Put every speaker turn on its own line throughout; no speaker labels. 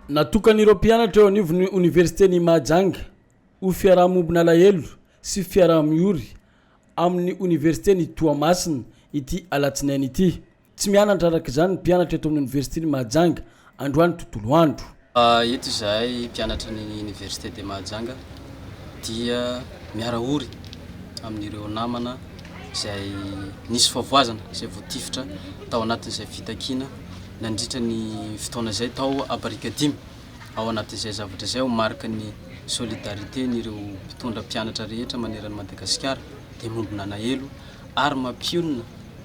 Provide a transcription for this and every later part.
Natokan'ireo mpianatra eo anivon'ny université-ny Mahajanga ho fiarahamombona alahelo sy fiarahamiory amin'ny université-ny Toamasina ity alatsinainy ity. Tsy mianatra araka izany ny mpianatra eto amin'ny université-ny Mahajanga androany tontolo andro.
Eto izahay mpianatra ny université de Mahajanga dia miarahory amin'ireo namana izay nisy favoazana izay voatifitra tao anatin'izay fitakiana nandritra ny fotoana izay tao abarika 5 ao anatin'izay zavatra izay ho marika ny solidarité n'ireo mpitondra mpianatra rehetra maneran'ny Madagasikara dia mombona nahelo ary mampionona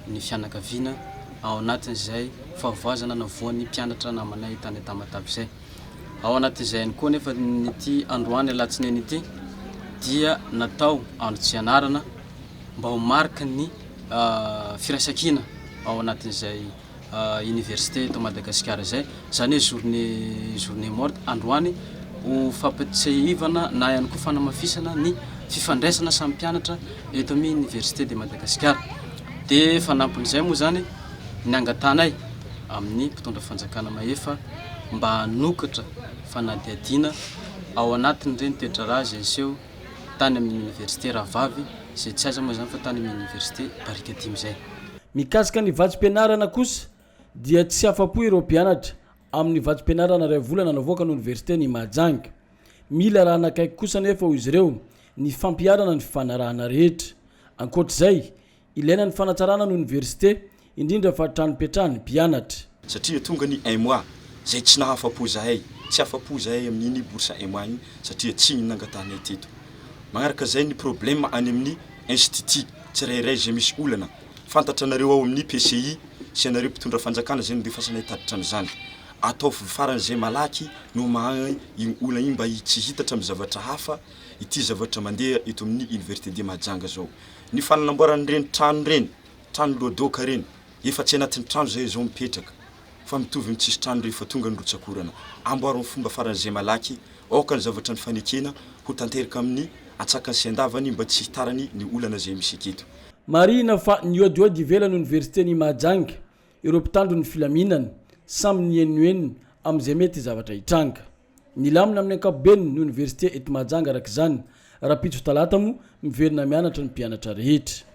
ny fianakaviana ao anatin'izay favoazana navoan'ny mpianatra namanay tany Tamatavy izay. Ao anatin'izay ihany koa nefa nyty androany alatsinainy ity dia natao andro tsy anarana mba ho marika ny firaisankina ao anatin'izay université eto Madagasikara izay, zany hoe journée morte androany ho fampatsehivana na ihany koa fanamafisana ny fifandraisana samy mpianatra eto amin'ny université de Madagasikara. Dia fanampin'izay moa zany ny angatanay amin'ny mpitondra fanjakana mahefa mba hanokatra fanadihadiana ao anatin'ireny toetraraza iseho tany amin'ny université Ravavy izay tsy aiza moa zany fa tany amin'ny université Barika 5 izay.
Mikasika ny vatsim-pianarana kosa dia tsy afapo ireo mpianatra amin'ny vatsim-pianarana iray volana navoaka ny université-ny Mahajanga. Mila raha anakaiky kosa nefa ho izy ireo ny fampiarana ny fifanarahana rehetra. Ankoatr'izay, ilaina ny fanatsarana ny université indrindra fa trano-piatrahany mpianatra.
Satria tonga ny 1 mois zay tsy nahafapo zahay, tsy afapo zahay amin'iny bourse 1 mois iny satria tsy nangatanay teto. Magnaraka zay ny problème any amin'ny institut tsirairay zay misy olana fantatra nareo ao amin'ny PCI sy anareo mpitondra fanjakana zay ndefasanay taditra am'izany. Atao farany zay malaky no mahay iny olana iny mba tsy hitatra amin'ny zavatra hafa ity zavatra mandeha eto amin'ny université de Mahajanga zao. Ny fanamboarany reny trano reny, trano loadoka reny, efa tsy anatin'ny trano zay zao mipetraka. Fa mitovy ny tsisy trano rehefa tonga ny rotsakorana. Amboariny fomba farany zay malaky, aoka ny zavatra ny fanekena ho tanteraka amin'ny atsakany sy andavany mba tsy hitarany ny olana zay misy eketo.
Marina fa niodiody ivelany université-ny Mahajanga ireo mpitandro ny filaminany samy nienoeniny amin'izay mety zavatra hitranga. Nilamina amin'ny ankapobeny ny université eto Mahajanga araka izany. Rapitso Talata mo miverina mianatra ny mpianatra rehetra.